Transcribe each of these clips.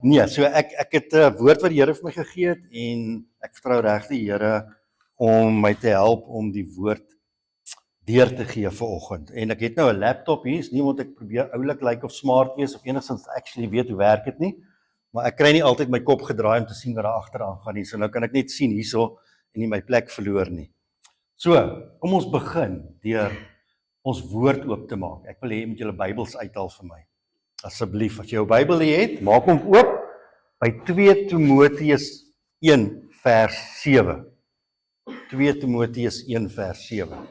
Nee, so ek het 'n woord wat die Here vir my gegee het en ek vertrou reg die Here om my te help om die woord deur te gee vanoggend. En ek het nou 'n laptop hier, is nie omdat ek probeer oulik lyk of smart wees of enigstens actually weet hoe werk dit nie, maar ek kry nie altyd my kop gedraai om te sien wat daar agteraan gaan nie. So nou kan ek net sien hierso en nie my plek verloor nie. So, kom ons begin deur ons woord oop te maak. Ek wil hê jy moet julle Bybels uithaal vir my. Asseblief, as jy jou Bybel het, maak hom oop by 2 Timoteus 1 vers 7. 2 Timoteus 1 vers 7.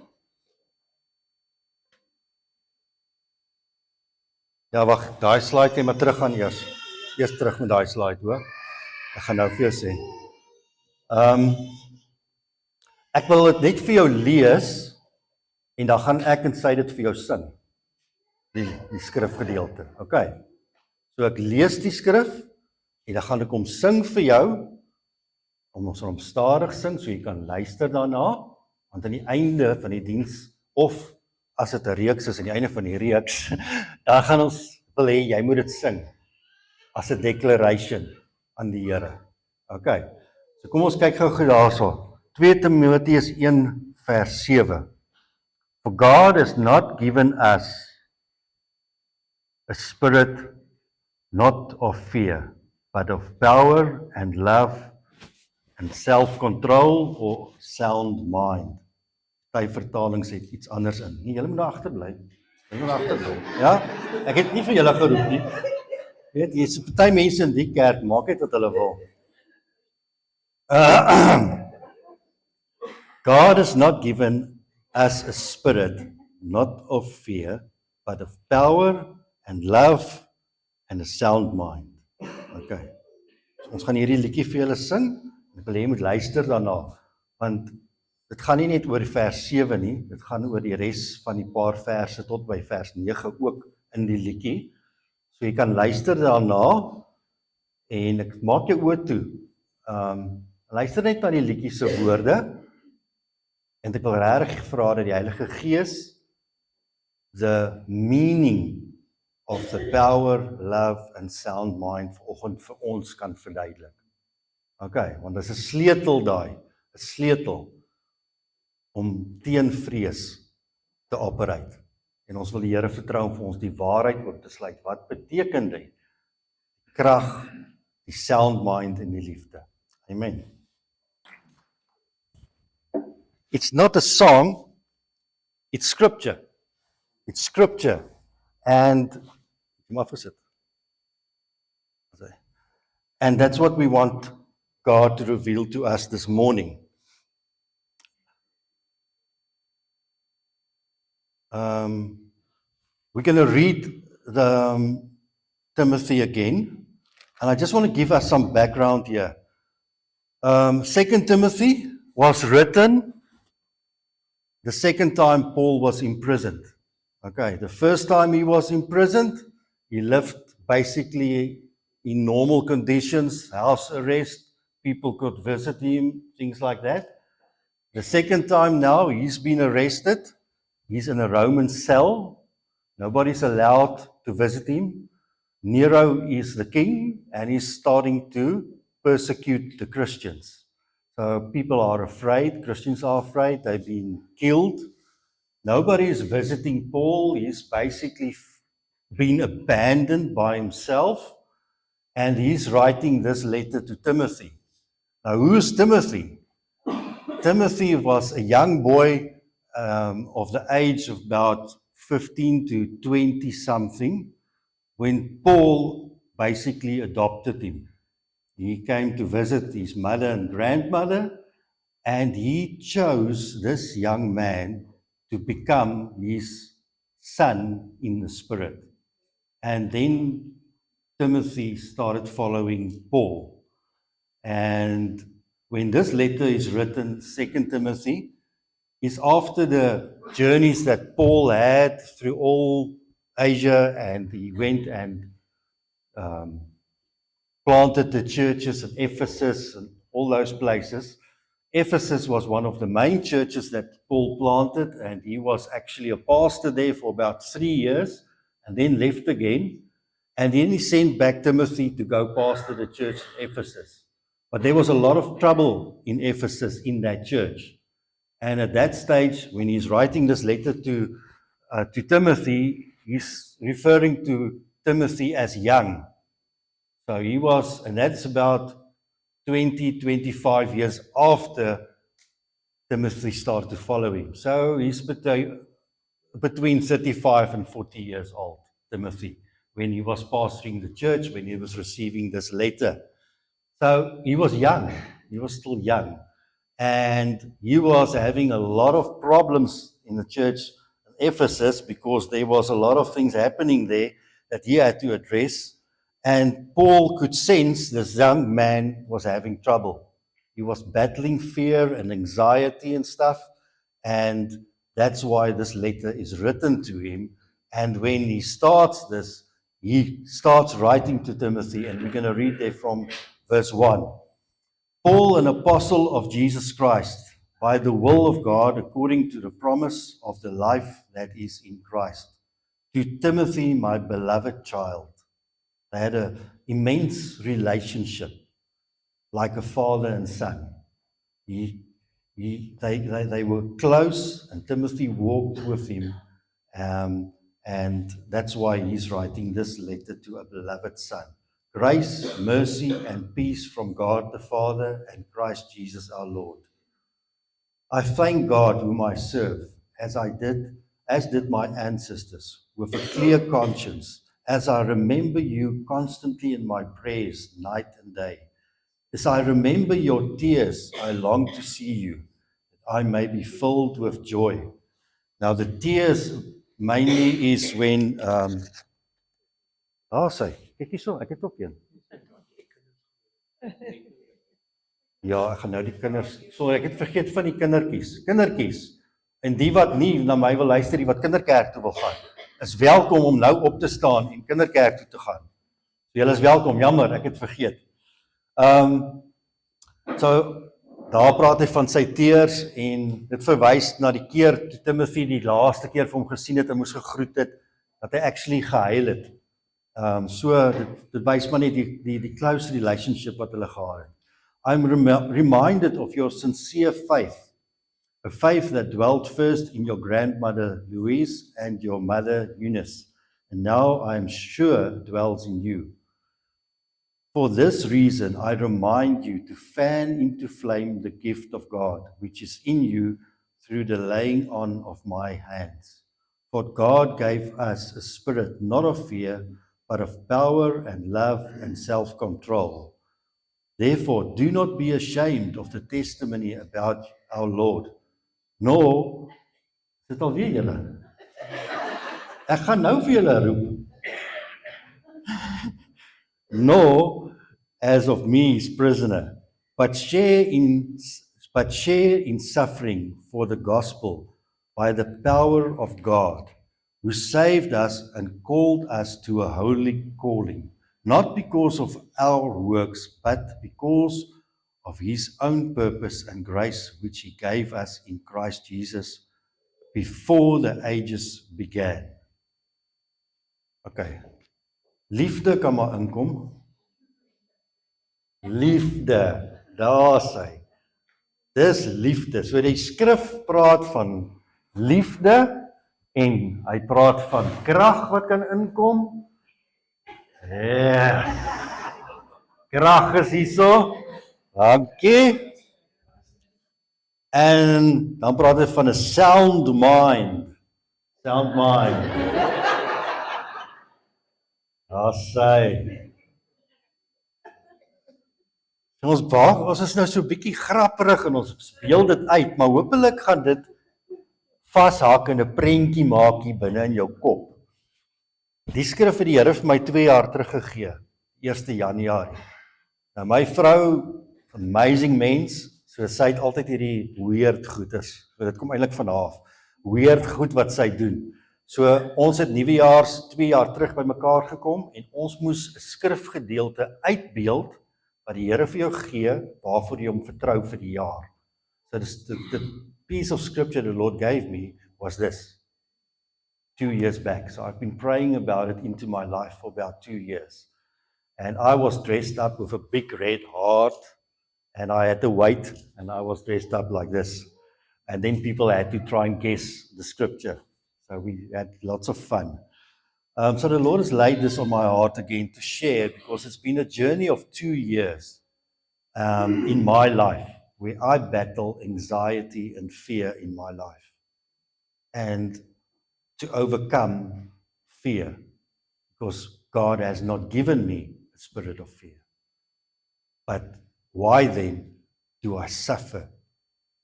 Ja, wag, daai slide kan jy maar terug gaan eers. Eers terug met daai slide, hoor. Ek gaan nou vir jou sê. Ek wil dit net vir jou lees en dan gaan ek en sy dit vir jou sing. Die skrifgedeelte. OK. So ek lees die skrif en dan gaan ek hom sing vir jou. Ons sal hom stadig sing so jy kan luister daarna, want aan die einde van die diens of as dit 'n reeks is aan die einde van die reeks, dan gaan ons wil hê jy moet dit sing as 'n declaration aan die Here. OK. So kom ons kyk gou daarso. 2 Timoteus 1 vers 7. For God has not given us a spirit not of fear, but of power and love and self-control or sound mind. Party vertalings het iets anders in. Nee, julle moet daar agterbly. Julle moet agterbly. Ja? Ek het nie vir julle geroep nie. Weet jy, so party mense in die kerk maak net wat hulle wil. God has not given us a spirit not of fear, but of power and love and a sound mind. Okay. So ons gaan hierdie liedjie vir julle sing. Ek wil hê jy moet luister daarna, want dit gaan nie net oor vers 7 nie, dit gaan oor die res van die paar verse tot by vers 9 ook in die liedjie. So jy kan luister daarna en ek maak jou oë toe. Luister net na die liedjie se woorde en ek wil regtig vra dat die Heilige Gees the meaning of the power, love and sound mind vanoggend vir ons kan verduidelik. Okay, want dit is 'n sleutel daai, 'n sleutel om teen vrees te operate. En ons wil die Here vertrou om vir ons die waarheid oop te sluit. Wat beteken dit? Krag, die sound mind en die liefde. Amen. It's not a song, it's scripture. It's scripture. And that's what we want God to reveal to us this morning. We're going to read the Timothy again, and I just want to give us some background here. 2 Timothy was written the second time Paul was imprisoned. Okay, the first time he was imprisoned, he lived basically in normal conditions, house arrest, people could visit him, things like that. The second time now, he's been arrested. He's in a Roman cell. Nobody's allowed to visit him. Nero is the king, and he's starting to persecute the Christians. So people are afraid, Christians are afraid, they've been killed. Nobody is visiting Paul. He's basically been abandoned by himself, and he's writing this letter to Timothy. Now, who is Timothy? Timothy was a young boy of the age of about 15 to 20 something when Paul basically adopted him. He came to visit his mother and grandmother, and he chose this young man to become his son in the Spirit. And then Timothy started following Paul. And when this letter is written, 2 Timothy, is after the journeys that Paul had through all Asia, and he went and planted the churches in Ephesus and all those places. Ephesus was one of the main churches that Paul planted, and he was actually a pastor there for about 3 years and then left again. And then he sent back Timothy to go pastor the church in Ephesus. But there was a lot of trouble in Ephesus in that church. And at that stage, when he's writing this letter to Timothy, he's referring to Timothy as young. So he was, and that's about 20, 25 years after Timothy started to follow him. So he's between 35 and 40 years old, Timothy, when he was pastoring the church, when he was receiving this letter. So he was young. He was still young. And he was having a lot of problems in the church in Ephesus because there was a lot of things happening there that he had to address. And Paul could sense this young man was having trouble. He was battling fear and anxiety and stuff. And that's why this letter is written to him. And when he starts this, he starts writing to Timothy. And we're going to read there from verse 1. Paul, an apostle of Jesus Christ, by the will of God, according to the promise of the life that is in Christ. To Timothy, my beloved child. They had an immense relationship, like a father and son. They were close, and Timothy walked with him. And that's why he's writing this letter to a beloved son. Grace, mercy, and peace from God the Father and Christ Jesus our Lord. I thank God whom I serve, as did my ancestors, with a clear conscience, as I remember you constantly in my prayers night and day. As I remember your tears, I long to see you, that I may be filled with joy. Now the tears mainly is when kyk hierso, ek het ook een. Ja, ek gaan nou die kinders, ek het vergeet van die kindertjies, en die wat nie na my wil luister, die wat kinderkerk toe wil gaan, is welkom om nou op te staan en kinderkerk toe te gaan. So julle is welkom, jammer, ek het vergeet. So, daar praat hy van sy teers, en dit verwys na die keer toe Timothy die laaste keer vir hom gesien het, en moes gegroet het, dat hy actually gehuil het. So, dit wys maar net die close relationship wat hulle gehad het. I'm reminded of your sincere faith, a faith that dwelt first in your grandmother Louise and your mother Eunice, and now I am sure dwells in you. For this reason, I remind you to fan into flame the gift of God, which is in you through the laying on of my hands. For God gave us a spirit not of fear, but of power and love and self-control. Therefore, do not be ashamed of the testimony about our Lord, nor, dit alweer julle? Ek gaan nou vir julle roep. Nor as of me his prisoner, but share in suffering for the gospel by the power of God, who saved us and called us to a holy calling, not because of our works, but because of his own purpose and grace, which he gave us in Christ Jesus before the ages began. Okay. Liefde kan maar inkom. Liefde, daar is hy. Dis liefde. So die skrif praat van liefde en hy praat van krag wat kan inkom. Yes. Krag is hierso. Dankie. En dan praat hy van 'n sound mind. Sound mind. Daar sê. Ons is nou so 'n bietjie grapperig en ons speel dit uit, maar hopelik gaan dit vashak en 'n prentjie maak hier binne in jou kop. Die skrif het die Here vir my 2 jaar terug gegee, 1 Januarie. Nou my vrou, amazing mens, so sy het altyd hierdie weird goeders. So dit kom eintlik van haar af. Weird goed wat sy doen. So ons het nuwejaars 2 jaar terug by mekaar gekom en ons moes 'n skrifgedeelte uitbeeld wat die Here vir jou gee, waarvoor jy hom vertrou vir die jaar. So the piece of scripture the Lord gave me was this. 2 years back. So I've been praying about it into my life for about 2 years. And I was dressed up with a big red heart, and I had to wait, and I was dressed up like this. And then people had to try and guess the scripture. So we had lots of fun. So the Lord has laid this on my heart again to share, because it's been a journey of 2 years in my life where I battle anxiety and fear in my life. And to overcome fear, because God has not given me a spirit of fear. But why then do I suffer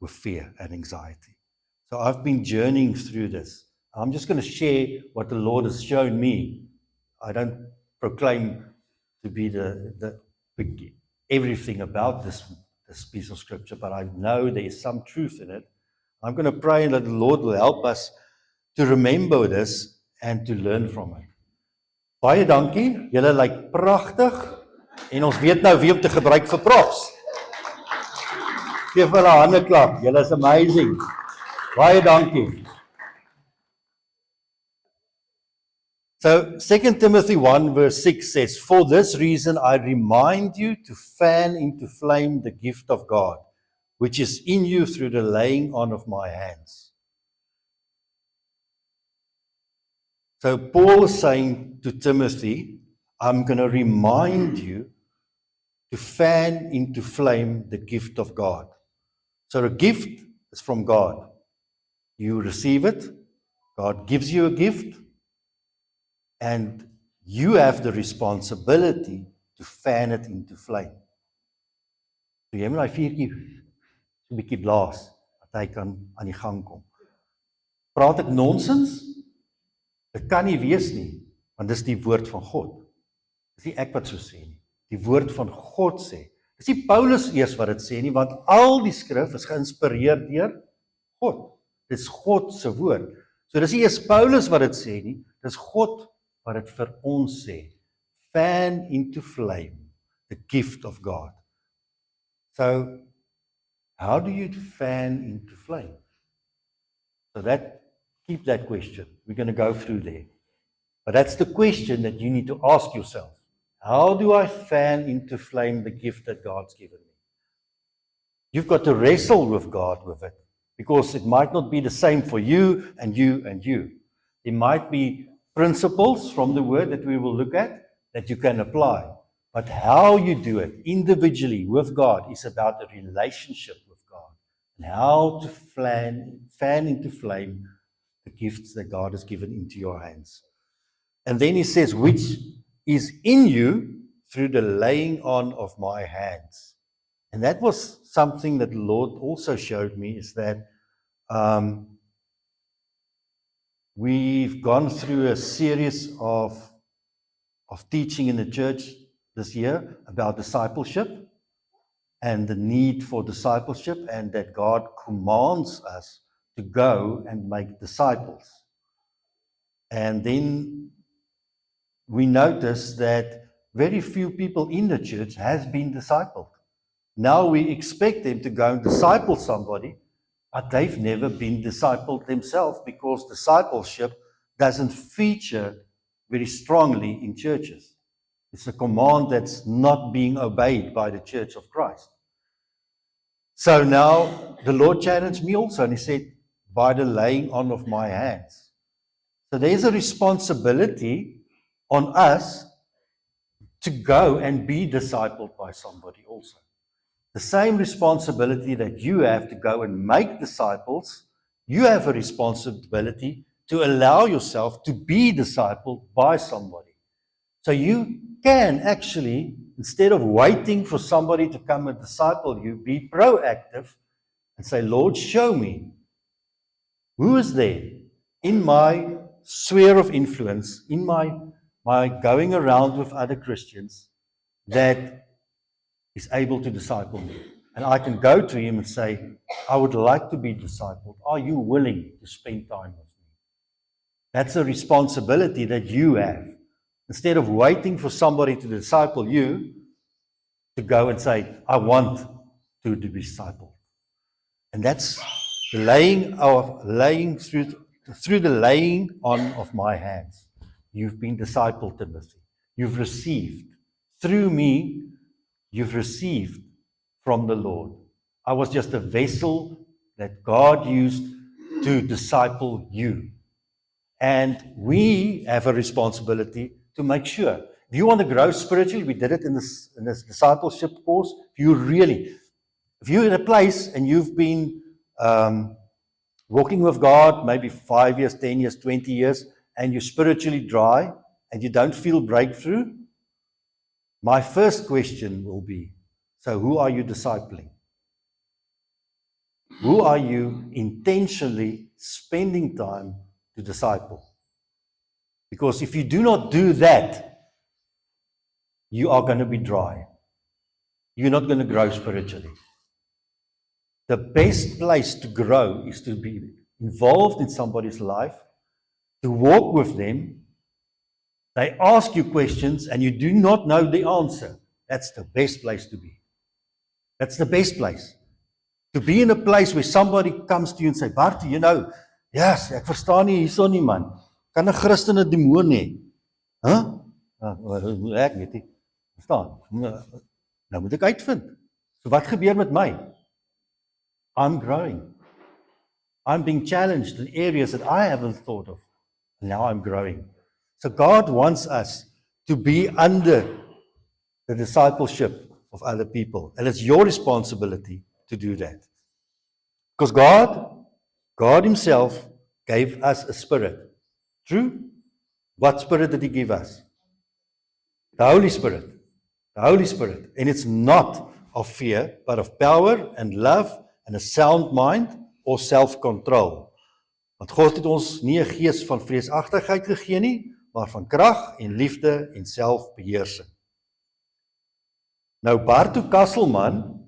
with fear and anxiety? So I've been journeying through this. I'm just going to share what the Lord has shown me. I don't proclaim to be the everything about this piece of scripture, but I know there is some truth in it. I'm going to pray that the Lord will help us to remember this and to learn from it. Baie dankie. Julle lyk pragtig en ons weet nou wie om te gebruik vir props. Geef hulle 'n hande klap. Julle is amazing. Baie dankie. So 2 Timothy 1 verse 6 says, "For this reason I remind you to fan into flame the gift of God, which is in you through the laying on of my hands." So Paul is saying to Timothy, I'm going to remind you to fan into flame the gift of God. So the gift is from God. You receive it. God gives you a gift. And you have the responsibility to fan it into flame. So jy moet daai vuurtjie so 'n bietjie blaas, dat hy kan aan die gang kom. Praat ek nonsens? Dit kan nie wees nie, want dis die woord van God. Dis nie ek wat so sê nie. Die woord van God sê. Dis nie Paulus eers wat dit sê nie, want al die skrif is geïnspireer deur God. Dis God se woord. So dis nie eers Paulus wat dit sê nie, dis God wat dit vir ons sê. Fan into flame the gift of God. So, how do you fan into flame? So keep that question. We're going to go through there. But that's the question that you need to ask yourself. How do I fan into flame the gift that God's given me? You've got to wrestle with God with it, because it might not be the same for you and you and you. There might be principles from the word that we will look at that you can apply. But how you do it individually with God is about a relationship with God, and how to fan into flame the gifts that God has given into your hands. And then he says, which is in you through the laying on of my hands. And that was something that the Lord also showed me, is that we've gone through a series of teaching in the church this year about discipleship and the need for discipleship, and that God commands us to go and make disciples. And then we notice that very few people in the church has been discipled. Now we expect them to go and disciple somebody, but they've never been discipled themselves, because discipleship doesn't feature very strongly in churches. It's a command that's not being obeyed by the Church of Christ. So now the Lord challenged me also, and he said, by the laying on of my hands. So there's a responsibility on us to go and be discipled by somebody also. The same responsibility that you have to go and make disciples, you have a responsibility to allow yourself to be discipled by somebody. So you can actually, instead of waiting for somebody to come and disciple you, be proactive and say, Lord, show me who is there in my sphere of influence, in my going around with other Christians, that is able to disciple me. And I can go to him and say, I would like to be discipled. Are you willing to spend time with me? That's a responsibility that you have. Instead of waiting for somebody to disciple you, to go and say, I want to be discipled. And that's the laying through the laying on of my hands, you've been discipled, Timothy. You've received. Through me, you've received from the Lord. I was just a vessel that God used to disciple you. And we have a responsibility to make sure. If you want to grow spiritually, we did it in this discipleship course. If you're in a place and you've been walking with God, maybe 5 years, 10 years, 20 years, and you're spiritually dry and you don't feel breakthrough, my first question will be, so who are you discipling? Who are you intentionally spending time to disciple? Because if you do not do that, you are going to be dry. You're not going to grow spiritually. The best place to grow is to be involved in somebody's life, to walk with them. They ask you questions and you do not know the answer. That's the best place to be. That's the best place. To be in a place where somebody comes to you and say, Bartie, you know, yes, ek verstaan nie hierso nie man. Kan 'n Christen 'n demoon hê? Huh? Ek weet nie. Verstaan? Nou moet ek uitvind. So wat gebeur met my? I'm growing. I'm being challenged in areas that I haven't thought of. And now I'm growing. So God wants us to be under the discipleship of other people. And it's your responsibility to do that. Because God Himself gave us a spirit. True? What spirit did He give us? The Holy Spirit. The Holy Spirit. And it's not of fear, but of power and love and a sound mind or self-control. Want God het ons nie 'n gees van vreesagtigheid gegee nie, maar van krag en liefde en selfbeheersing. Nou Bartu Kasselman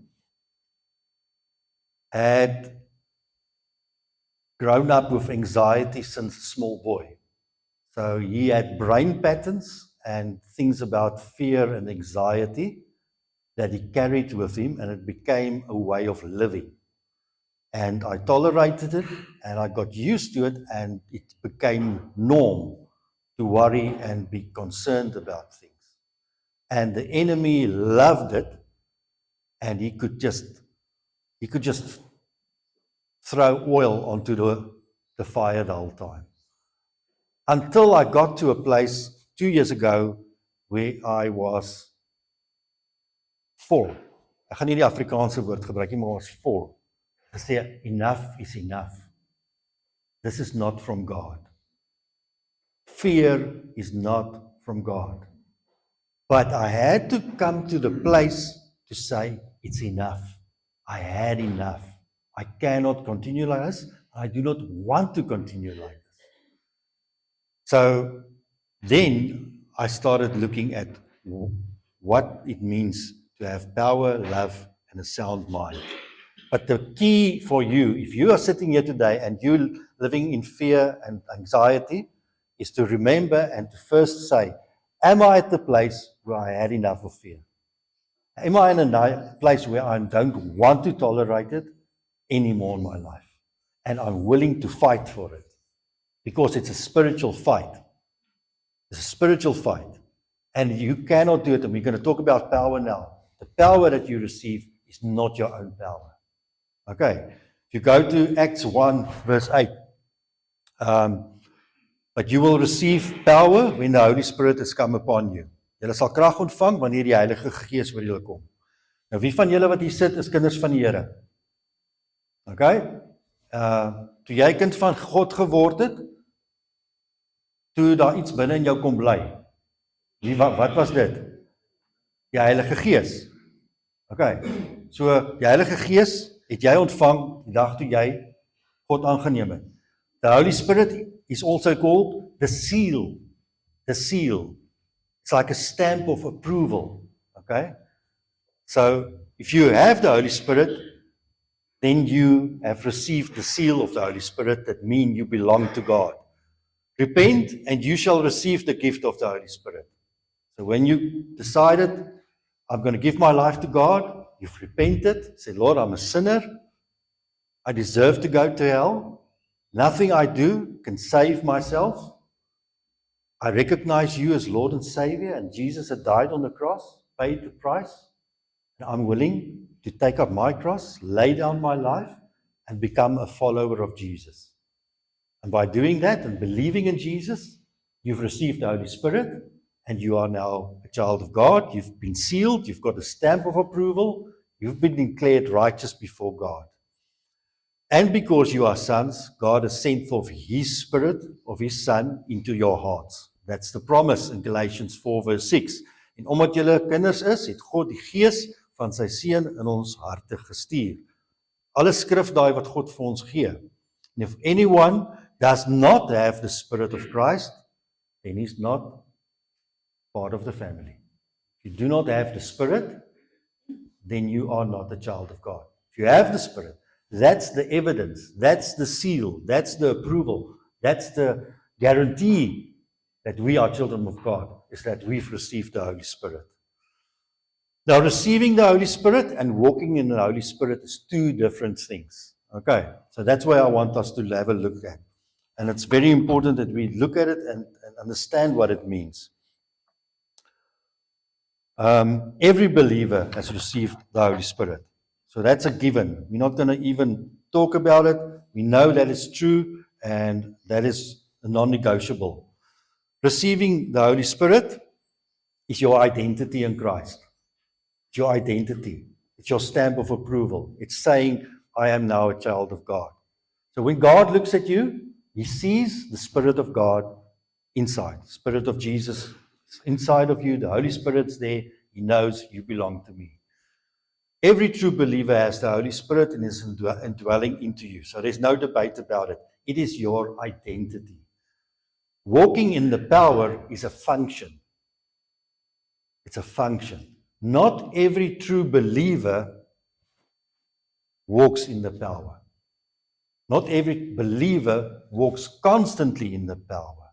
had grown up with anxiety since a small boy. So he had brain patterns and things about fear and anxiety that he carried with him, and it became a way of living. And I tolerated it, and I got used to it, and it became norm to worry and be concerned about things. And the enemy loved it, and he could just throw oil onto the fire the whole time. Until I got to a place 2 years ago where I was full. Ek gaan nie die Afrikaanse woord gebruik nie, maar I was full. I say, enough is enough. This is not from God. Fear is not from God. But I had to come to the place to say, it's enough. I had enough. I cannot continue like this. I do not want to continue like this. So then I started looking at what it means to have power, love, and a sound mind. But the key for you, if you are sitting here today and you're living in fear and anxiety, is to remember and to first say, am I at the place where I had enough of fear? Am I in a place where I don't want to tolerate it anymore in my life? And I'm willing to fight for it. Because it's a spiritual fight. It's a spiritual fight. And you cannot do it. And we're going to talk about power now. The power that you receive is not your own power. Okay. If you go to Acts 1 verse 8. But you will receive power when the Holy Spirit has come upon you. Julle sal krag ontvang wanneer die Heilige Gees oor julle kom. Nou wie van julle wat hier sit is kinders van die Here? Okay? Toe jy kind van God geword het, toe daar iets binne in jou kom bly. Wat was dit? Die Heilige Gees. Okay. So die Heilige Gees het jy ontvang die dag toe jy God aangeneem het. The Holy Spirit is also called the seal. The seal. It's like a stamp of approval. Okay? So if you have the Holy Spirit, then you have received the seal of the Holy Spirit. That means you belong to God. Repent and you shall receive the gift of the Holy Spirit. So when you decided, I'm going to give my life to God, you've repented, said, Lord, I'm a sinner. I deserve to go to hell. Nothing I do can save myself. I recognize you as Lord and Savior, and Jesus had died on the cross, paid the price, and I'm willing to take up my cross, lay down my life, and become a follower of Jesus. And by doing that and believing in Jesus, you've received the Holy Spirit, and you are now a child of God. You've been sealed, you've got a stamp of approval, you've been declared righteous before God. And because you are sons, God has sent forth His Spirit of His Son into your hearts. That's the promise in Galatians 4 verse 6. En omdat julle kinders is, het God die gees van sy seun in ons harte gestuur. Alle skrif daai wat God vir ons gee. And if anyone does not have the Spirit of Christ, then he's not part of the family. If you do not have the Spirit, then you are not a child of God. If you have the Spirit, that's the evidence, that's the seal, that's the approval, that's the guarantee that we are children of God, is that we've received the Holy Spirit. Now, receiving the Holy Spirit and walking in the Holy Spirit is two different things. Okay, so that's where I want us to have a look at. And it's very important that we look at it and understand what it means. Every believer has received the Holy Spirit. So that's a given. We're not going to even talk about it. We know that it's true, and that is non-negotiable. Receiving the Holy Spirit is your identity in Christ. It's your identity. It's your stamp of approval. It's saying, I am now a child of God. So when God looks at you, He sees the Spirit of God inside. The Spirit of Jesus is inside of you. The Holy Spirit's there. He knows you belong to me. Every true believer has the Holy Spirit and is indwelling into you. So there's no debate about it. It is your identity. Walking in the power is a function. It's a function. Not every true believer walks in the power. Not every believer walks constantly in the power.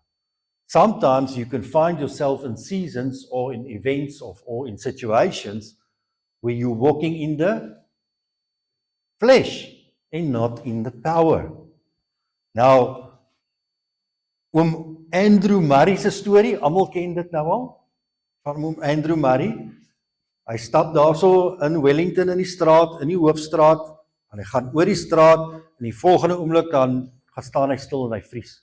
Sometimes you can find yourself in seasons or in events or in situations where you're walking in the flesh and not in the power. Now, Andrew Murray se storie, almal ken dit nou al, van Andrew Murray. Hy stap daarso in Wellington in die straat, in die hoofstraat, en hy gaan oor die straat, en die volgende oomblik dan gaan staan hy stil en hy vries.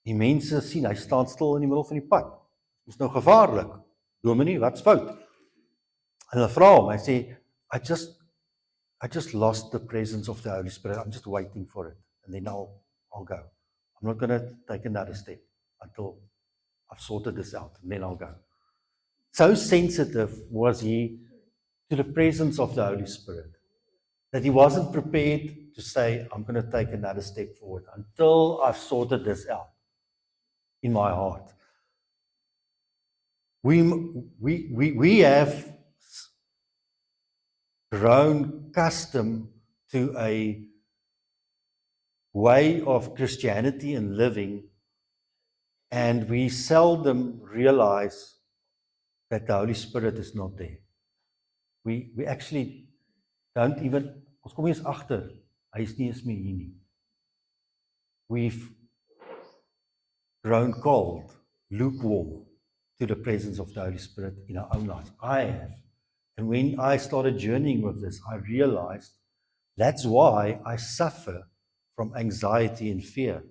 Die mense sien, hy staan stil in die middel van die pad. Dit is nou gevaarlik. Dominee, wat's fout? En hulle vra hom, hy sê, I just lost the presence of the Holy Spirit. I'm just waiting for it. And then I'll go. I'm not going to take another step until I've sorted this out. And then I'll go. So sensitive was he to the presence of the Holy Spirit that he wasn't prepared to say, I'm going to take another step forward until I've sorted this out in my heart. We have grown accustomed to a way of Christianity and living, and we seldom realize that the Holy Spirit is not there. We actually don't even, ons kom eens agter, hy is nie eens meer hier nie. We've grown cold, lukewarm to the presence of the Holy Spirit in our own lives. I have. And when I started journeying with this, I realized that's why I suffer from anxiety and fear.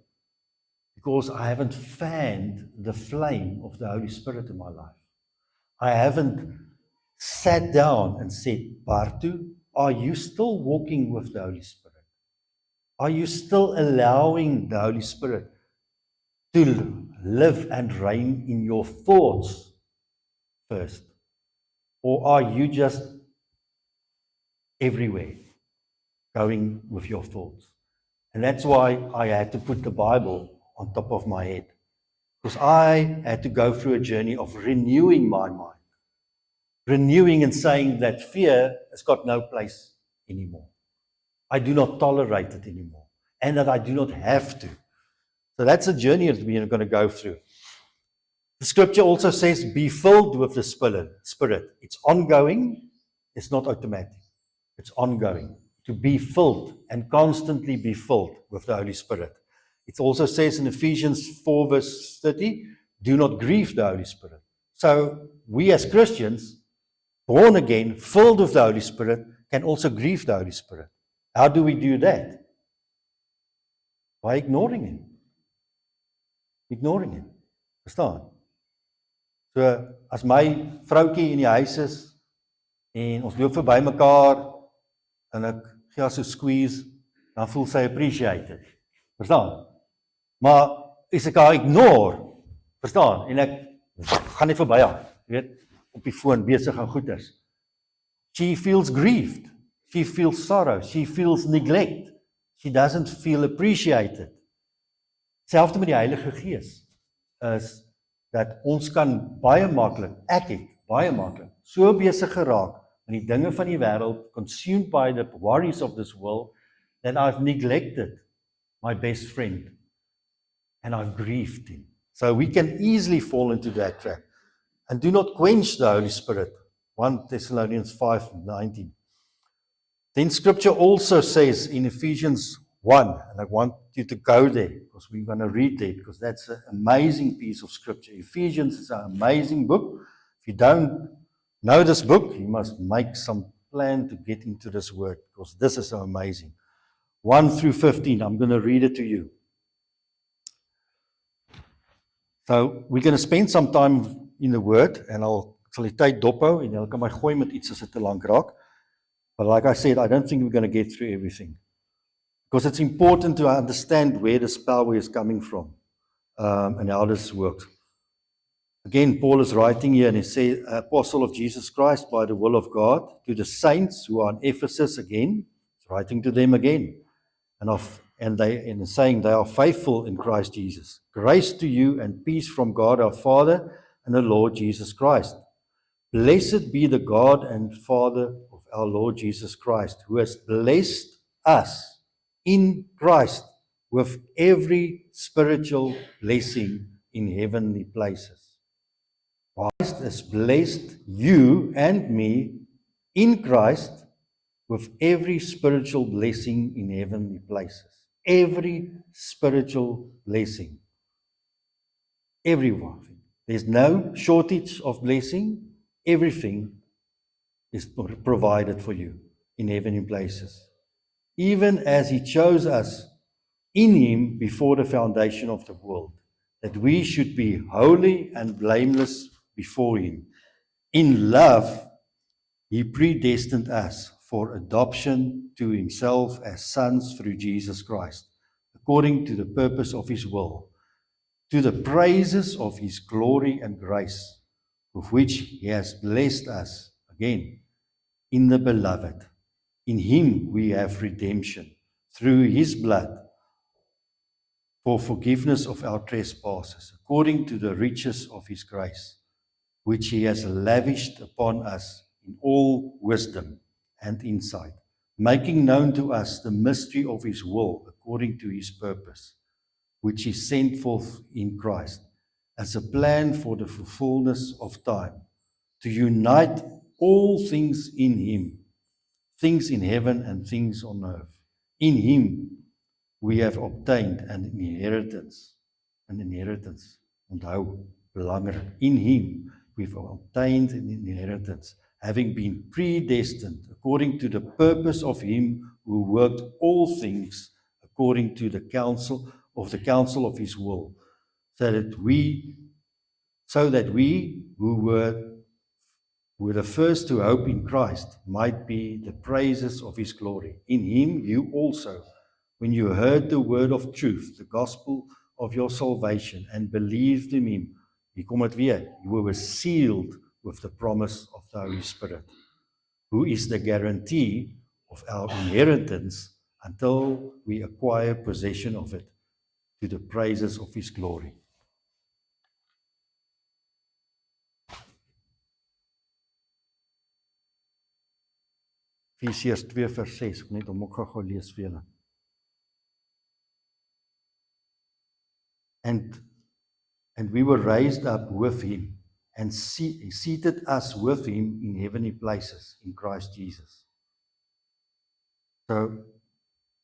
Because I haven't fanned the flame of the Holy Spirit in my life. I haven't sat down and said, Bartu, are you still walking with the Holy Spirit? Are you still allowing the Holy Spirit to live and reign in your thoughts first? Or are you just everywhere, going with your thoughts? And that's why I had to put the Bible on top of my head. Because I had to go through a journey of renewing my mind. Renewing and saying that fear has got no place anymore. I do not tolerate it anymore. And that I do not have to. So that's a journey that we are going to go through. The scripture also says, be filled with the Spirit. It's ongoing. It's not automatic. It's ongoing. To be filled and constantly be filled with the Holy Spirit. It also says in Ephesians 4 verse 30, do not grieve the Holy Spirit. So we as Christians, born again, filled with the Holy Spirit, can also grieve the Holy Spirit. How do we do that? By ignoring Him. Ignoring Him. Verstaan? So, as my vroukie in die huis is, en ons loop verby mekaar, en ek gee haar so squeeze, dan voel sy appreciated. Verstaan? Maar as ek haar ignore, verstaan, en ek gaan net verby haar, weet, op die foon besig aan goeders. She feels grieved. She feels sorrow. She feels neglect. She doesn't feel appreciated. Selfs met die Heilige Gees is dat ons kan baie maklik, ek het baie maklik, so besig geraak in die dinge van die wêreld, consumed by the worries of this world, that I've neglected my best friend and I've grieved him. So we can easily fall into that trap. And do not quench the Holy Spirit. 1 Thessalonians 5:19. Then scripture also says in Ephesians 1, and I want you to go there because we're going to read that because that's an amazing piece of scripture. Ephesians is an amazing book. If you don't know this book, you must make some plan to get into this word because this is so amazing. 1 through 15, I'm going to read it to you. So we're going to spend some time in the word and sal die tyd dophou en jy kan my gooi met iets as dit te lank raak. But like I said, I don't think we're going to get through everything. Because it's important to understand where this power is coming from and how this works. Again, Paul is writing here and he says, Apostle of Jesus Christ by the will of God, to the saints who are in Ephesus again, he's writing to them again, and saying they are faithful in Christ Jesus. Grace to you and peace from God our Father and the Lord Jesus Christ. Blessed be the God and Father of our Lord Jesus Christ, who has blessed us in Christ with every spiritual blessing in heavenly places. Christ has blessed you and me in Christ with every spiritual blessing in heavenly places. Every spiritual blessing. Everyone. There's no shortage of blessing. Everything is provided for you in heavenly places. Even as He chose us in Him before the foundation of the world, that we should be holy and blameless before Him. In love, He predestined us for adoption to Himself as sons through Jesus Christ, according to the purpose of His will, to the praises of His glory and grace, with which He has blessed us, again, in the Beloved. In Him we have redemption, through His blood, for forgiveness of our trespasses, according to the riches of His grace, which He has lavished upon us in all wisdom and insight, making known to us the mystery of His will, according to His purpose, which He sent forth in Christ, as a plan for the fullness of time, to unite all things in Him, things in heaven and things on earth. In Him we have obtained an inheritance. Onthou, belangrik. In Him we've obtained an inheritance, having been predestined according to the purpose of Him who worked all things according to the counsel of His will, so that we who were the first to hope in Christ might be the praises of His glory. In Him you also, when you heard the word of truth, the gospel of your salvation, and believed in Him, you were sealed with the promise of the Holy Spirit, who is the guarantee of our inheritance until we acquire possession of it, to the praises of His glory. Efesiërs 2 vers 6, ek net om ook gou lees vir julle. And we were raised up with Him and seated us with Him in heavenly places in Christ Jesus. So,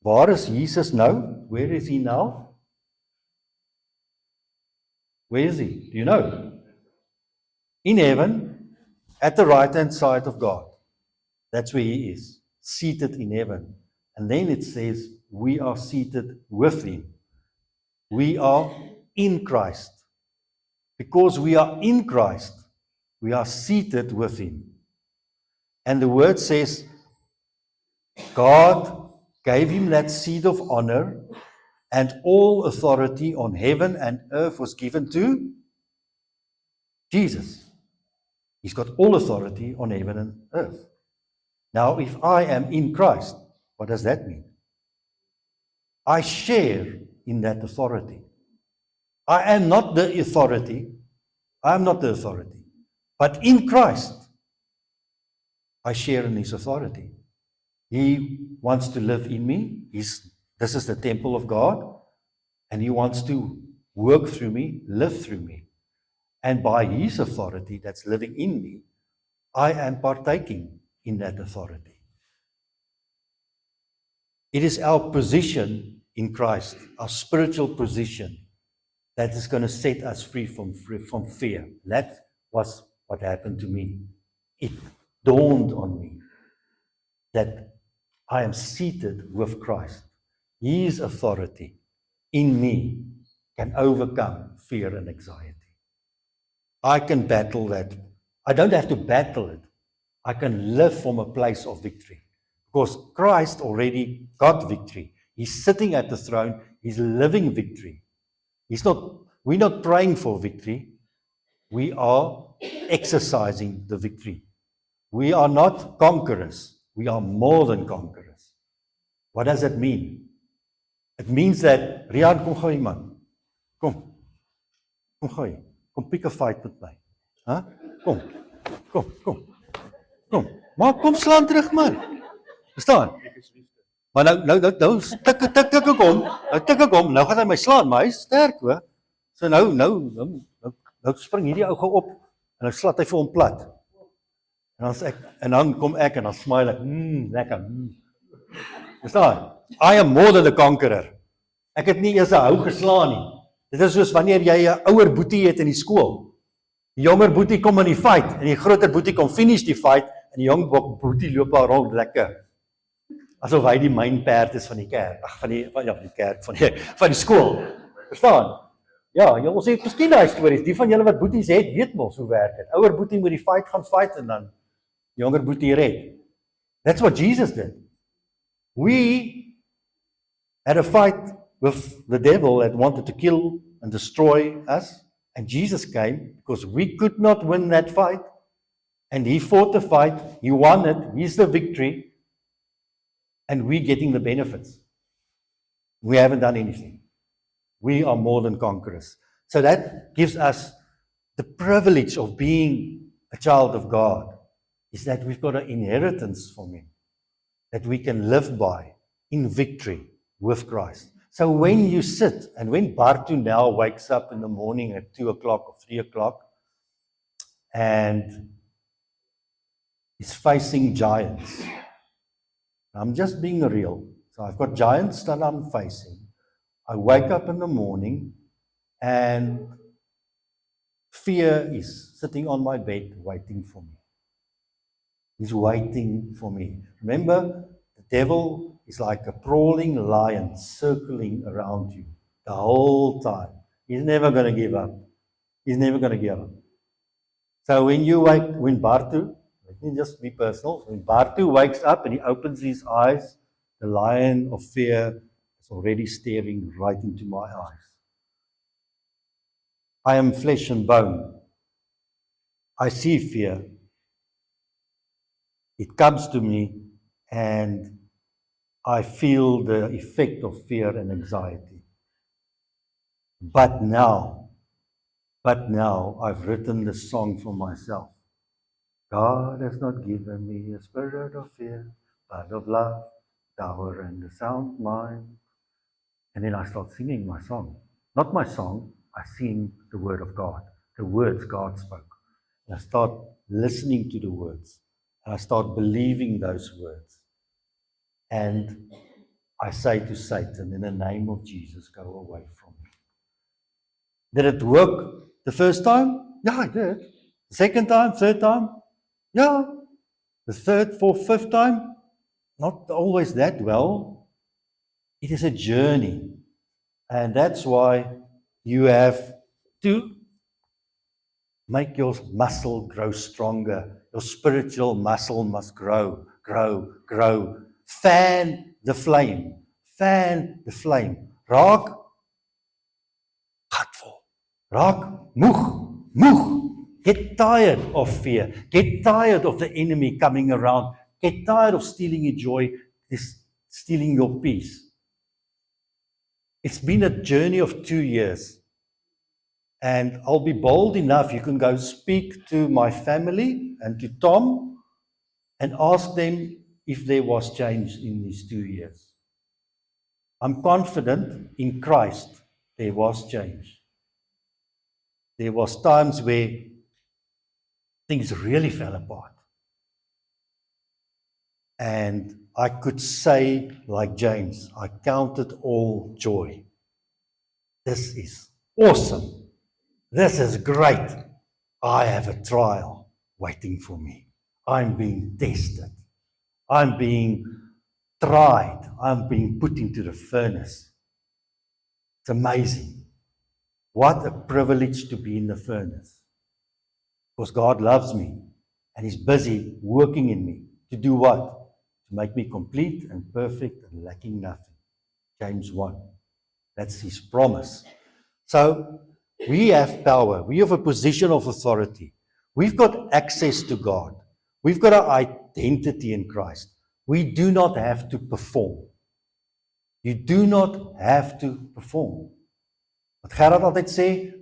waar is Jesus nou? Where is He now? Where is he? Do you know? In heaven, at the right-hand side of God. That's where he is, seated in heaven. And then it says, we are seated with him. We are in Christ. Because we are in Christ, we are seated with him. And the word says, God gave him that seat of honor, and all authority on heaven and earth was given to Jesus. He's got all authority on heaven and earth. Now, if I am in Christ, what does that mean? I share in that authority. I am not the authority. I am not the authority. But in Christ, I share in his authority. He wants to live in me. This is the temple of God. And he wants to work through me, live through me. And by his authority that's living in me, I am partaking in that authority. It is our position in Christ, our spiritual position, that is going to set us free from fear. That was what happened to me. It dawned on me that I am seated with Christ. His authority in me can overcome fear and anxiety. I can battle that. I don't have to battle it. I can live from a place of victory. Because Christ already got victory. He's sitting at the throne. He's living victory. We're not praying for victory. We are exercising the victory. We are not conquerors. We are more than conquerors. What does that mean? It means that, Rian, kom gou man. Kom gou. Kom pick a fight met my. Huh? Kom. Maar kom slaan terug man. Verstaan? Maar nou tik ek hom. Nou gaan hy my slaan, maar hy's sterk hoor. So nou spring hierdie ou gou op en dan slat hy vir hom plat. En dan kom ek en dan smile ek, lekker. Verstaan? I am more than a conqueror. Ek het nie eers 'n hou geslaan nie. Dit is soos wanneer jy 'n ouer boetie het in die skool. Die jonger boetie kom in die fight en die groter boetie kom finish die fight en die jong boetie loop daar rond lekker. Asof hy die mynperd is van die kerk. Ag van die kerk van die skool. Verstaan? Ja, ons het miskien daai stories. Die van julle wat boeties het, weet mos hoe werk dit. Ouer boetie moet die fight gaan fight en dan younger boetie red. That's what Jesus did. We had a fight with the devil that wanted to kill and destroy us. And Jesus came because we could not win that fight. And he fought the fight. He won it. He's the victory. And we're getting the benefits. We haven't done anything. We are more than conquerors. So that gives us the privilege of being a child of God, is that we've got an inheritance from him that we can live by in victory with Christ. So when you sit, and when Bartu now wakes up in the morning at 2 o'clock or 3 o'clock, and is facing giants, I'm just being real. So I've got giants that I'm facing. I wake up in the morning and fear is sitting on my bed waiting for me. He's waiting for me. Remember, the devil is like a prowling lion circling around you the whole time. He's never going to give up. He's never going to give up. So when Bartu, let me just be personal, when Bartu wakes up and he opens his eyes, the lion of fear is already staring right into my eyes. I am flesh and bone. I see fear. It comes to me and I feel the effect of fear and anxiety. But now I've written this song for myself. God has not given me a spirit of fear, but of love, power, and a sound mind. And then I start singing my song. Not my song, I sing the word of God, the words God spoke. And I start listening to the words. And I start believing those words. And I say to Satan, in the name of Jesus, go away from me. Did it work the first time? Yeah, it did. The second time, third time? Yeah. The third, fourth, fifth time? Not always that well. It is a journey. And that's why you have to make your muscle grow stronger. Your spiritual muscle must grow, grow, grow. Fan the flame. Fan the flame. Raak gatvol. Raak moeg. Get tired of fear. Get tired of the enemy coming around. Get tired of stealing your joy, stealing your peace. It's been a journey of 2 years. And I'll be bold enough, you can go speak to my family and to Tom and ask them if there was change in these 2 years. I'm confident in Christ there was change. There was times where things really fell apart. And I could say, like James, I counted all joy. This is awesome. This is great. I have a trial waiting for me. I'm being tested. I'm being tried. I'm being put into the furnace. It's amazing. What a privilege to be in the furnace. Because God loves me and He's busy working in me. To do what? To make me complete and perfect and lacking nothing. James 1. That's His promise. So, we have power. We have a position of authority. We've got access to God. We've got our identity in Christ. We do not have to perform. You do not have to perform. What Gerard altyd sê,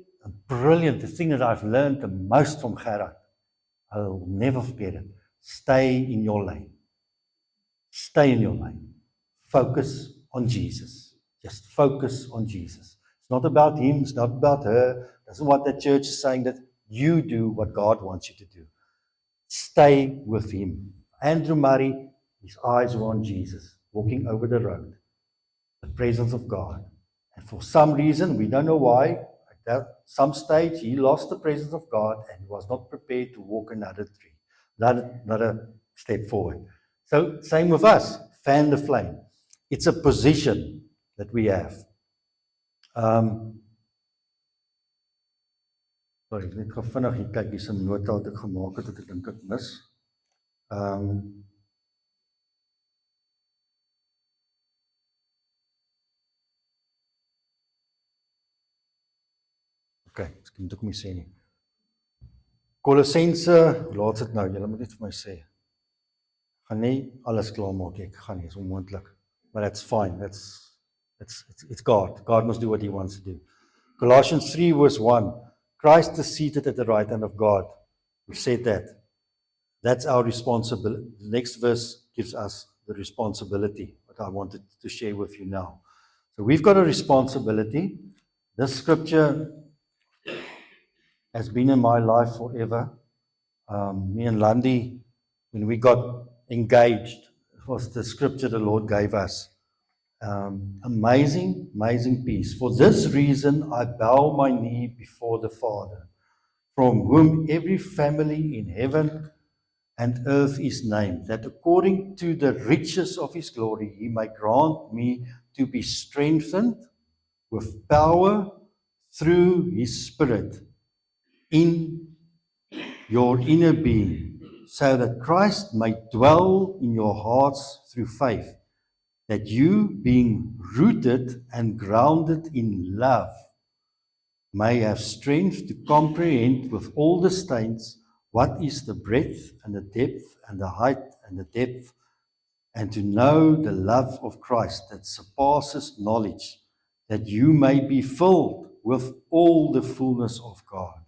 brilliant, the thing that I've learned the most from Gerard, I'll never forget it. Stay in your lane. Stay in your lane. Focus on Jesus. Just focus on Jesus. It's not about him, it's not about her. It doesn't what the church is saying, that you do what God wants you to do. Stay with him. Andrew Murray, his eyes were on Jesus, walking over the road, the presence of God. And for some reason, we don't know why, at some stage he lost the presence of God and he was not prepared to walk another step forward. So same with us, fan the flame. It's a position that we have. Sorry, ek net gou vinnig hier kyk, hier's 'n nota wat ek gemaak het wat ek dink ek mis. Okay, ek moet ook nie sê nie. Kolossense, laat dit nou, julle moet net vir my sê. Gaan nie alles klaar maak, ek gaan nie, is onmoontlik. But that's fine. It's God. God must do what he wants to do. Colossians 3 verse 1. Christ is seated at the right hand of God. We've said that. That's our responsibility. The next verse gives us the responsibility, what I wanted to share with you now. So we've got a responsibility. This scripture has been in my life forever. Me and Lundy, when we got engaged, it was the scripture the Lord gave us. Amazing peace. For this reason, I bow my knee before the Father, from whom every family in heaven and earth is named, that according to the riches of his glory, he may grant me to be strengthened with power through his Spirit in your inner being, so that Christ may dwell in your hearts through faith, that you, being rooted and grounded in love, may have strength to comprehend with all the saints what is the breadth and the depth and the height and the depth, and to know the love of Christ that surpasses knowledge, that you may be filled with all the fullness of God.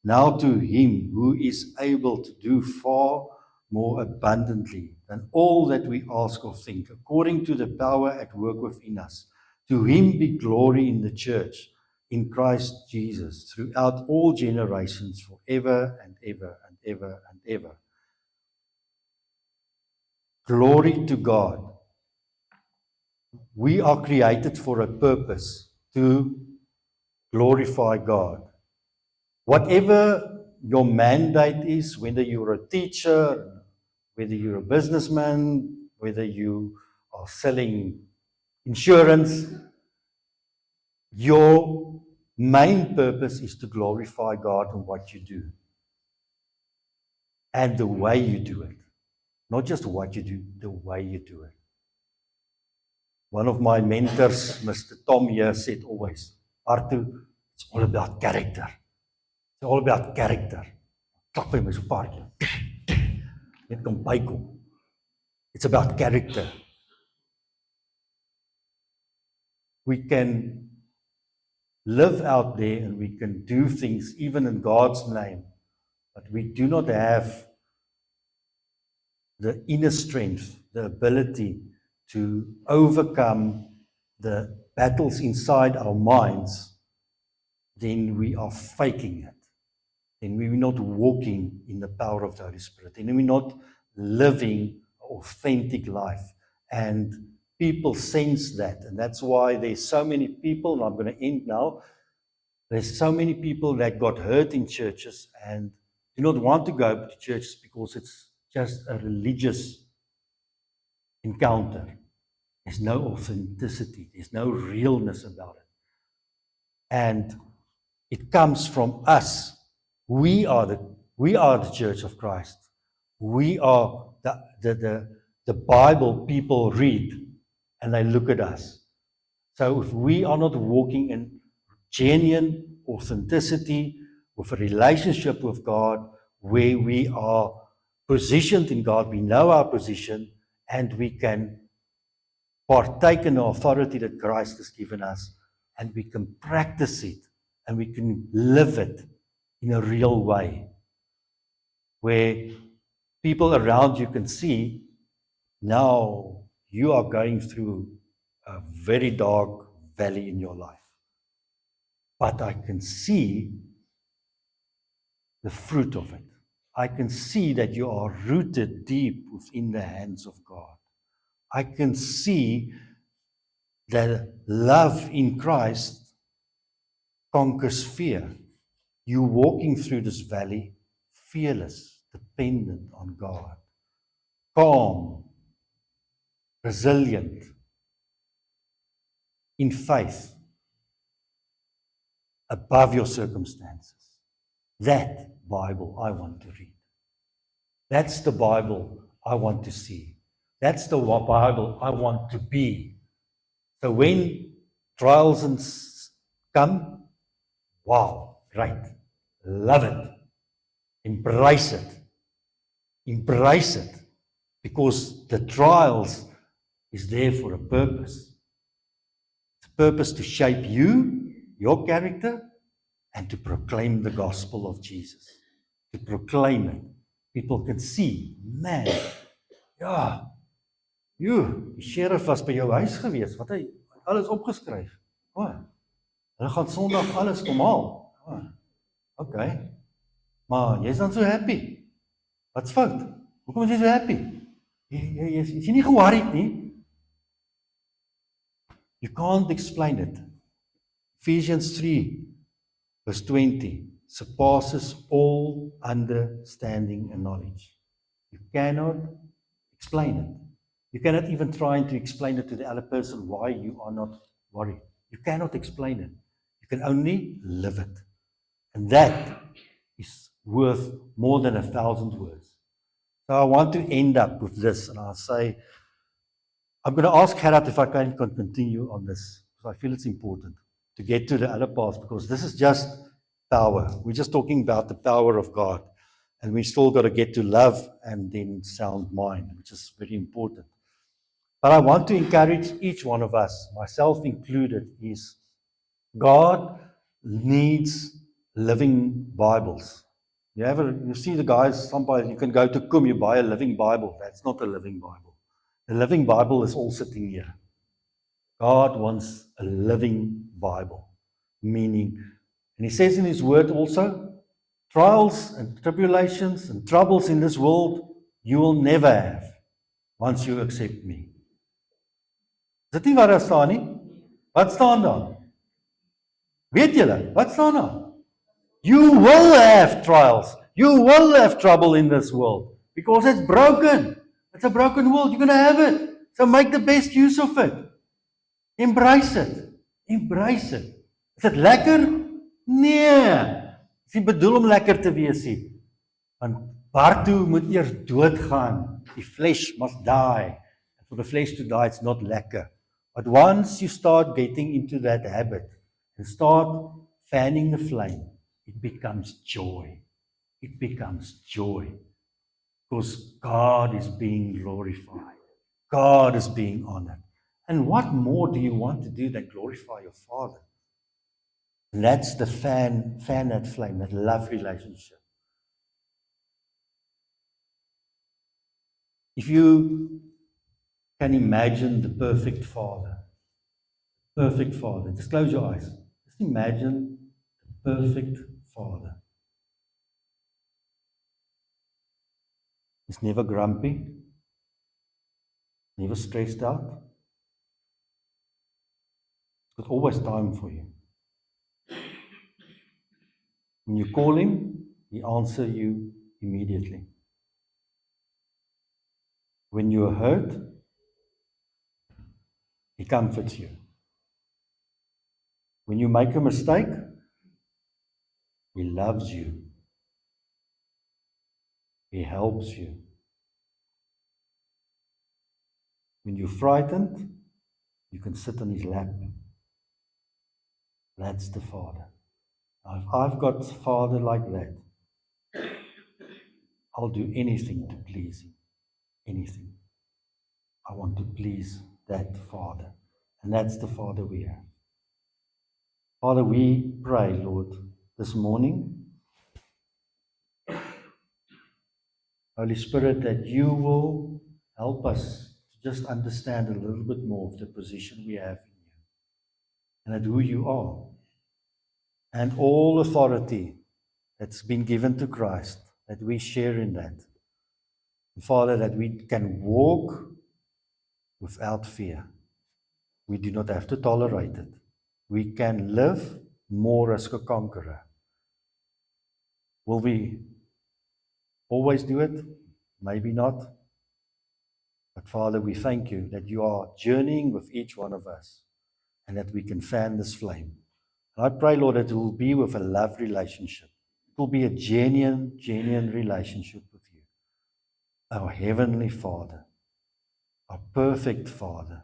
Now to him who is able to do far more abundantly than all that we ask or think, according to the power at work within us. To him be glory in the church, in Christ Jesus, throughout all generations, forever and ever and ever and ever. Glory to God. We are created for a purpose, to glorify God. Whatever your mandate is, whether you're a teacher, whether you're a businessman, whether you are selling insurance, your main purpose is to glorify God in what you do and the way you do it. Not just what you do, the way you do it. One of my mentors, Mr. Tom here, said always, Artu, it's all about character. It's all about character. Klap hom so 'n paar keer. Net kom bykom. It's about character. We can live out there and we can do things even in God's name, but we do not have the inner strength, the ability to overcome the battles inside our minds, then we are faking it. Then we're not walking in the power of the Holy Spirit. Then we're not living an authentic life. And people sense that. And that's why there's so many people, and I'm going to end now, there's so many people that got hurt in churches and do not want to go to churches because it's just a religious encounter. There's no authenticity. There's no realness about it. And it comes from us. We are the Church of Christ. We are the Bible people read and they look at us. So if we are not walking in genuine authenticity with a relationship with God, where we are positioned in God, we know our position, and we can partake in the authority that Christ has given us, and we can practice it, and we can live it in a real way, where people around you can see, now you are going through a very dark valley in your life. But I can see the fruit of it. I can see that you are rooted deep within the hands of God. I can see that love in Christ conquers fear. You walking through this valley, fearless, dependent on God, calm, resilient, in faith, above your circumstances. That Bible I want to read. That's the Bible I want to see. That's the Bible I want to be. So when trials come, wow, great. Love it. Embrace it. Embrace it. Because the trials is there for a purpose. It's a purpose to shape you, your character, and to proclaim the gospel of Jesus. To proclaim it. People can see, man, ja, die sheriff was by jou huis gewees, wat hy alles opgeskryf. Hulle gaan Sondag alles kom haal. Okay. Maar jy's dan so happy. Wat's fout? Hoekom is jy so happy? Jy nie ge-worried nie. You can't explain it. Ephesians 3 verse 20 surpasses all understanding and knowledge. You cannot explain it. You cannot even try to explain it to the other person why you are not worried. You cannot explain it. You can only live it. And that is worth more than 1,000 words. So I want to end up with this, and I'll say, I'm going to ask Gerard if I can continue on this, because I feel it's important to get to the other parts, because this is just power. We're just talking about the power of God, and we still got to get to love and then sound mind, which is very important. But I want to encourage each one of us, myself included, is God needs living Bibles. You see the guys, somebody, you can go to Kum, you buy a living Bible. That's not a living Bible. The living Bible is all sitting here. God wants a living Bible, meaning, and He says in His Word also, trials and tribulations and troubles in this world you will never have once you accept me. Is dit nie waar daar staan nie? Wat staan daar? Weet julle, wat staan daar? You will have trials. You will have trouble in this world because it's broken. It's a broken world. You're going to have it. So make the best use of it. Embrace it. Embrace it. Is dit lekker? Nee. Dis nie bedoel om lekker te wees nie. Want waartoe moet eers doodgaan? Die flesh must die. And for the flesh to die, it's not lekker. But once you start getting into that habit and start fanning the flame, it becomes joy. It becomes joy. Because God is being glorified. God is being honored. And what more do you want to do than glorify your Father? And that's the fan that flame, that love relationship. If you can imagine the perfect Father, just close your eyes. Just imagine the perfect Father. He's never grumpy, never stressed out. He's got always time for you. When you call him, he answers you immediately. When you are hurt, he comforts you. When you make a mistake, he loves you. He helps you. When you're frightened, you can sit on his lap. That's the Father. Now, if I've got a Father like that, I'll do anything to please him. Anything. I want to please that Father. And that's the Father we have. Father, we pray, Lord, this morning, Holy Spirit, that you will help us to just understand a little bit more of the position we have in you and at who you are. And all authority that's been given to Christ, that we share in that. And Father, that we can walk without fear. We do not have to tolerate it. We can live more as a conqueror. Will we always do it? Maybe not. But Father, we thank you that you are journeying with each one of us and that we can fan this flame. And I pray, Lord, that it will be with a love relationship. It will be a genuine relationship with you. Our Heavenly Father, our perfect Father.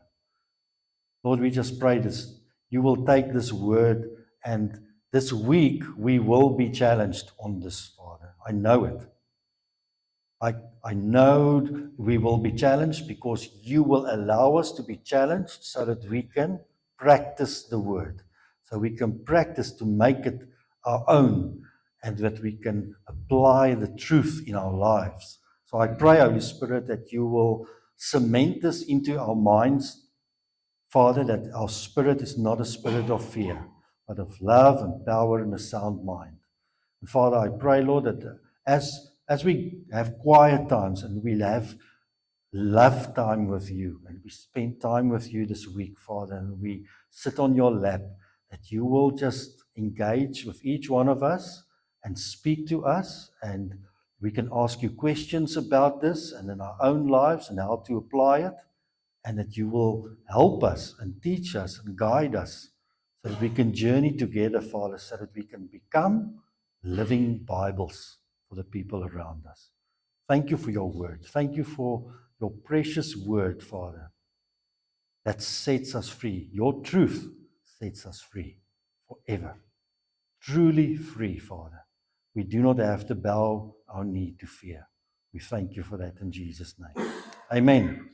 Lord, we just pray this. You will take this word, and this week we will be challenged on this, Father. I know it. I know we will be challenged because you will allow us to be challenged so that we can practice the word. So we can practice to make it our own and that we can apply the truth in our lives. So I pray, Holy Spirit, that you will cement this into our minds, Father, that our spirit is not a spirit of fear, but of love and power and a sound mind. And Father, I pray, Lord, that as we have quiet times and we'll have love time with you and we spend time with you this week, Father, and we sit on your lap, that you will just engage with each one of us and speak to us, and we can ask you questions about this and in our own lives and how to apply it, and that you will help us and teach us and guide us so that we can journey together, Father, so that we can become living Bibles for the people around us. Thank you for your word. Thank you for your precious word, Father, that sets us free. Your truth sets us free forever. Truly free, Father. We do not have to bow our knee to fear. We thank you for that in Jesus' name. Amen.